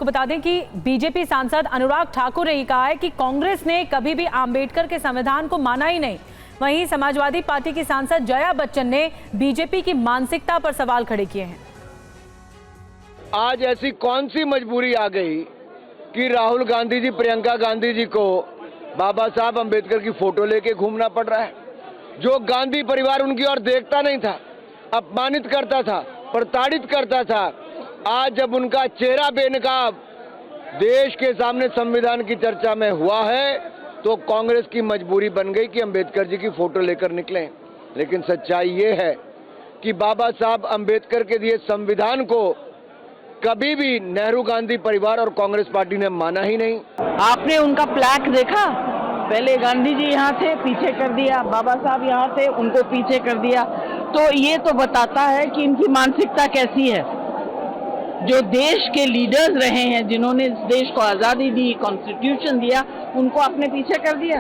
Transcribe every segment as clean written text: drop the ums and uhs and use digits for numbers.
आपको बता दें कि बीजेपी सांसद अनुराग ठाकुर ने कहा है कि कांग्रेस ने कभी भी अंबेडकर के संविधान को माना ही नहीं। वहीं समाजवादी पार्टी की सांसद जया बच्चन ने बीजेपी की मानसिकता पर सवाल खड़े किए हैं। आज ऐसी कौन सी मजबूरी आ गई कि राहुल गांधी जी, प्रियंका गांधी जी को बाबा साहब अंबेडकर की फोटो लेके घूमना पड़ रहा है? जो गांधी परिवार उनकी ओर देखता नहीं था, अपमानित करता था, प्रताड़ित करता था, आज जब उनका चेहरा बेनकाब देश के सामने संविधान की चर्चा में हुआ है तो कांग्रेस की मजबूरी बन गई कि अंबेडकर जी की फोटो लेकर निकलें। लेकिन सच्चाई ये है कि बाबा साहब अंबेडकर के दिए संविधान को कभी भी नेहरू गांधी परिवार और कांग्रेस पार्टी ने माना ही नहीं। आपने उनका प्लैक देखा? पहले गांधी जी यहाँ थे, पीछे कर दिया, बाबा साहब यहाँ थे, उनको पीछे कर दिया। तो ये तो बताता है कि इनकी मानसिकता कैसी है। जो देश के लीडर्स रहे हैं, जिन्होंने इस देश को आजादी दी, कॉन्स्टिट्यूशन दिया, उनको आपने पीछे कर दिया।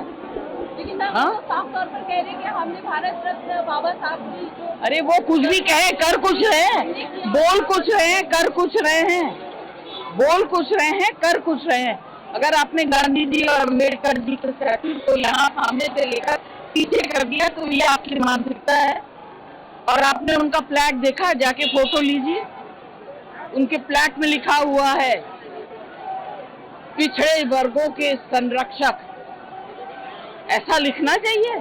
लेकिन साफ तौर पर कह रहे हैं कि हमने भारत रत्न बाबा साहब की जो... अरे वो कुछ भी कहे, कर कुछ रहे हैं, बोल कुछ रहे हैं, कर कुछ रहे हैं, बोल कुछ रहे हैं, कर कुछ रहे हैं। अगर आपने गांधी जी और अम्बेडकर जी के स्टैच्यू को यहाँ सामने से लेकर पीछे कर दिया तो ये आपकी मानसिकता है। और आपने उनका फ्लैग देखा? जाके फोटो लीजिए, उनके फ्लैग में लिखा हुआ है पिछड़े वर्गों के संरक्षक। ऐसा लिखना चाहिए।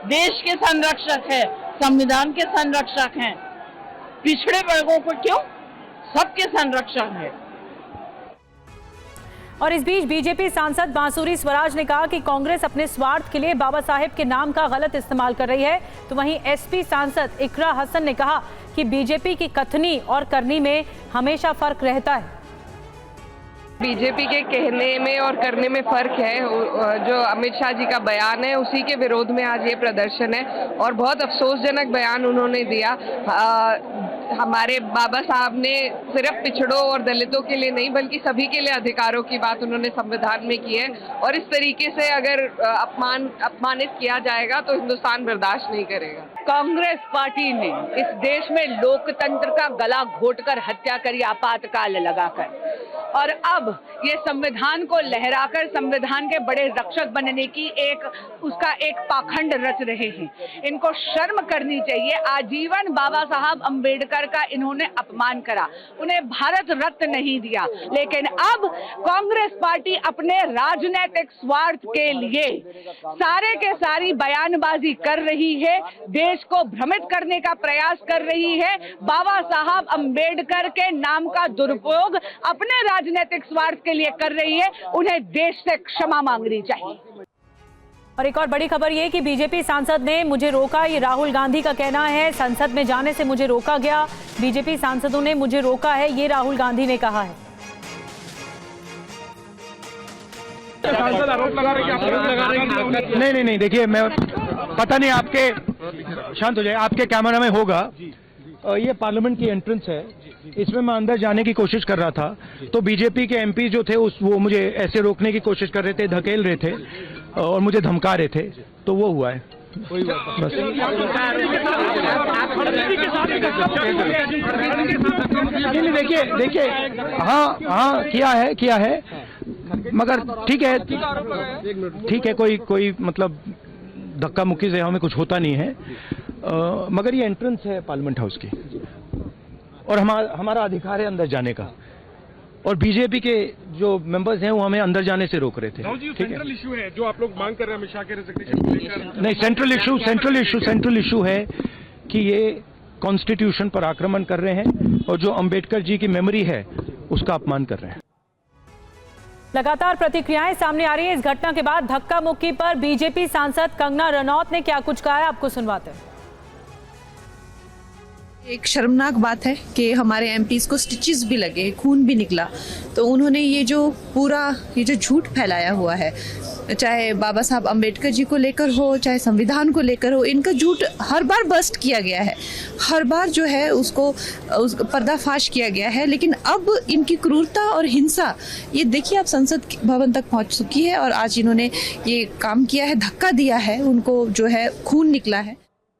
देश के संरक्षक है, संविधान के संरक्षक हैं, पिछड़े वर्गों को क्यों? सबके संरक्षक है। और इस बीच बीजेपी सांसद बांसुरी स्वराज ने कहा कि कांग्रेस अपने स्वार्थ के लिए बाबा साहेब के नाम का गलत इस्तेमाल कर रही है। तो वहीं एसपी सांसद इकरा हसन ने कहा कि बीजेपी की कथनी और करनी में हमेशा फर्क रहता है। बीजेपी के कहने में और करने में फर्क है। जो अमित शाह जी का बयान है उसी के विरोध में आज ये प्रदर्शन है और बहुत अफसोसजनक बयान उन्होंने दिया। हमारे बाबा साहब ने सिर्फ पिछड़ों और दलितों के लिए नहीं बल्कि सभी के लिए अधिकारों की बात उन्होंने संविधान में की है और इस तरीके से अगर अपमानित किया जाएगा तो हिंदुस्तान बर्दाश्त नहीं करेगा। कांग्रेस पार्टी ने इस देश में लोकतंत्र का गला घोटकर हत्या करी, आपातकाल लगाकर, और अब ये संविधान को लहराकर संविधान के बड़े रक्षक बनने की उसका एक पाखंड रच रहे हैं। इनको शर्म करनी चाहिए। आजीवन बाबा साहब अंबेडकर का इन्होंने अपमान करा, उन्हें भारत रत्न नहीं दिया, लेकिन अब कांग्रेस पार्टी अपने राजनीतिक स्वार्थ के लिए सारे के सारी बयानबाजी कर रही है, देश को भ्रमित करने का प्रयास कर रही है। बाबा साहब अंबेडकर के नाम का दुरुपयोग अपने राजनीतिक स्वार्थ के लिए कर रही है। उन्हें देश से क्षमा मांगनी चाहिए। और एक और बड़ी खबर ये कि बीजेपी सांसद ने मुझे रोका, ये राहुल गांधी का कहना है। संसद में जाने से मुझे रोका गया, बीजेपी सांसदों ने मुझे रोका है, ये राहुल गांधी ने कहा है। सांसद आरोप लगा रहे हैं। नहीं, देखिए, मैं पता नहीं, आपके शांत हो जाए, आपके कैमरा में होगा। ये पार्लियामेंट की एंट्रेंस है, इसमें मैं अंदर जाने की कोशिश कर रहा था तो बीजेपी के एमपी जो थे वो मुझे ऐसे रोकने की कोशिश कर रहे थे, धकेल रहे थे और मुझे धमका रहे थे, तो वो हुआ है। बस। देखिए, हाँ किया है, मगर ठीक है, कोई मतलब धक्का मुक्की से हमें कुछ होता नहीं है, मगर ये एंट्रेंस है पार्लियामेंट हाउस की और हमारा अधिकार है अंदर जाने का, और बीजेपी के जो मेंबर्स हैं वो हमें अंदर जाने से रोक रहे थे। सेंट्रल इशू है जो आप लोग मांग कर रहे हैं अमित शाह के रेजिग्नेशन को लेकर? नहीं, सेंट्रल इशू है कि ये कॉन्स्टिट्यूशन पर आक्रमण कर रहे हैं और जो अंबेडकर जी की मेमोरी है उसका अपमान कर रहे हैं। लगातार प्रतिक्रियाएं सामने आ रही है इस घटना के बाद। धक्का मुक्की पर बीजेपी सांसद कंगना रनौत ने क्या कुछ कहा है, आपको सुनवाते हैं। एक शर्मनाक बात है कि हमारे एमपीज को स्टिचेस भी लगे, खून भी निकला, तो उन्होंने ये जो झूठ फैलाया हुआ है, चाहे बाबा साहब अंबेडकर जी को लेकर हो, चाहे संविधान को लेकर हो, इनका झूठ हर बार बस्ट किया गया है, हर बार जो है उसको पर्दाफाश किया गया है। लेकिन अब इनकी क्रूरता और हिंसा ये देखिए आप संसद भवन तक पहुंच चुकी है और आज इन्होंने ये काम किया है, धक्का दिया है, उनको जो है खून निकला है।